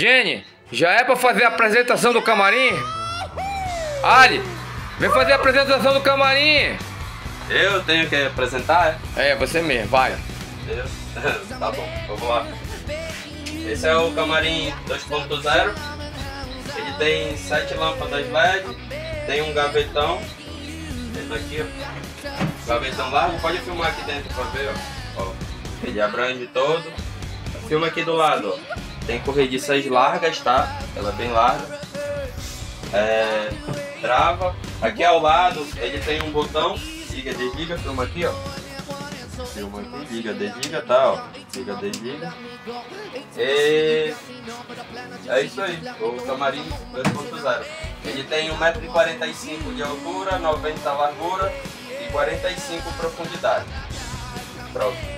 Jenny, já é pra fazer a apresentação do camarim? Ali, vem fazer a apresentação do camarim. Eu tenho que apresentar, é? É, você mesmo, vai. Eu? Tá bom, vamos lá. Esse é o camarim 2.0. Ele tem 7 lâmpadas LED, tem um gavetão. Esse aqui, ó. Gavetão largo, pode filmar aqui dentro pra ver, ó. Ele abrange todo. Filma aqui do lado, ó. Tem corrediças largas, tá? Ela é bem larga. Trava. Aqui ao lado ele tem um botão, liga, desliga, filma aqui, ó. Filma aqui, liga, desliga, tá, ó. Liga, desliga. E é isso aí, o camarim 2.0. Ele tem 1,45 m de altura, 90 largura e 45 profundidade. Pronto.